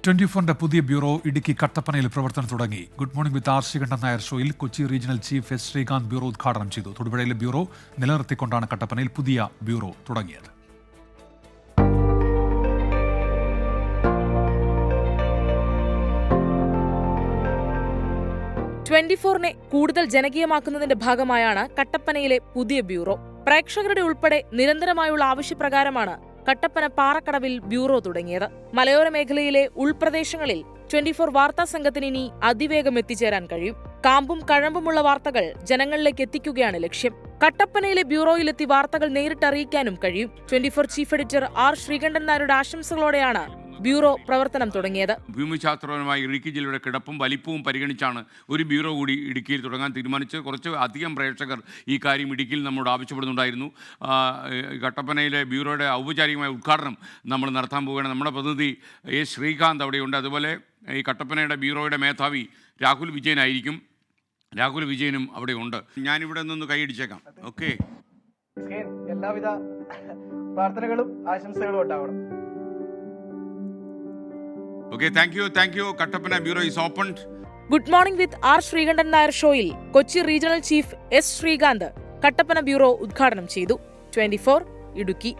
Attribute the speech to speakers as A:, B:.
A: 24-ന്റെ പുതിയ ബ്യൂറോ ഇടുക്കി കട്ടപ്പനയിൽ പ്രവർത്തനം തുടങ്ങി. Good morning with R Sreekandan Nair ഷോയിൽ Kochi regional chief S Sreekanth bureau ഉദ്ഘാടനം ചെയ്തു. തൊടുപുഴയിലെ ബ്യൂറോ നിലനിർത്തിക്കൊണ്ടാണ് കട്ടപ്പനയിൽ പുതിയ ബ്യൂറോ തുടങ്ങിയത്.
B: നെ കൂടുതൽ ജനകീയമാക്കുന്നതിന്റെ ഭാഗമായാണ് കട്ടപ്പനയിലെ പുതിയ ബ്യൂറോ. പ്രേക്ഷകരുടെ ഉൾപ്പെടെ നിരന്തരമായുള്ള ആവശ്യപ്രകാരമാണ് കട്ടപ്പന പാറക്കടവിൽ ബ്യൂറോ തുടങ്ങിയത്. മലയോര മേഖലയിലെ ഉൾപ്രദേശങ്ങളിൽ 24 വാർത്താ സംഘത്തിന് ഇനി അതിവേഗം എത്തിച്ചേരാൻ കഴിയും. കാമ്പും കഴമ്പുമുള്ള വാർത്തകൾ ജനങ്ങളിലേക്ക് എത്തിക്കുകയാണ് ലക്ഷ്യം. കട്ടപ്പനയിലെ ബ്യൂറോയിലെത്തി വാർത്തകൾ നേരിട്ടറിയിക്കാനും കഴിയും. 24 ചീഫ് എഡിറ്റർ ആർ ശ്രീകണ്ഠൻ നായരുടെ ആശംസകളോടെയാണ് ബ്യൂറോ പ്രവർത്തനം തുടങ്ങിയത്.
C: ഭൂമിശാസ്ത്രപരമായി ഇടുക്കി ജില്ലയുടെ കിടപ്പും വലിപ്പവും പരിഗണിച്ചാണ് ഒരു ബ്യൂറോ കൂടി ഇടുക്കിയിൽ തുടങ്ങാൻ തീരുമാനിച്ചത്. കുറച്ച് അധികം പ്രേക്ഷകർ ഈ കാര്യം ഇടുക്കിയിൽ നമ്മോട് ആവശ്യപ്പെടുന്നുണ്ടായിരുന്നു. കട്ടപ്പനയിലെ ബ്യൂറോയുടെ ഔപചാരികമായ ഉദ്ഘാടനം നമ്മൾ നടത്താൻ പോവുകയാണ്. നമ്മുടെ പ്രതിനിധി എസ് ശ്രീകാന്ത് അവിടെയുണ്ട്. അതുപോലെ ഈ കട്ടപ്പനയുടെ ബ്യൂറോയുടെ മേധാവി രാഹുൽ വിജയനായിരിക്കും. രാഹുൽ വിജയനും അവിടെ ഉണ്ട്. ഞാനിവിടെ നിന്ന് കൈയടിച്ചേക്കാം. ഓക്കെ,
D: എല്ലാവിധ പ്രാർത്ഥനകളും ആശംസകളും ഉണ്ടാവണം.
C: Okay, thank you. Kattapana Bureau is opened.
B: Good morning with R Sreekandan Nair ഷോയിൽ Kochi regional chief S Sreekanth Kattappana bureau ഉദ്ഘാടനം ചെയ്തു. 24 ഇടുക്കി.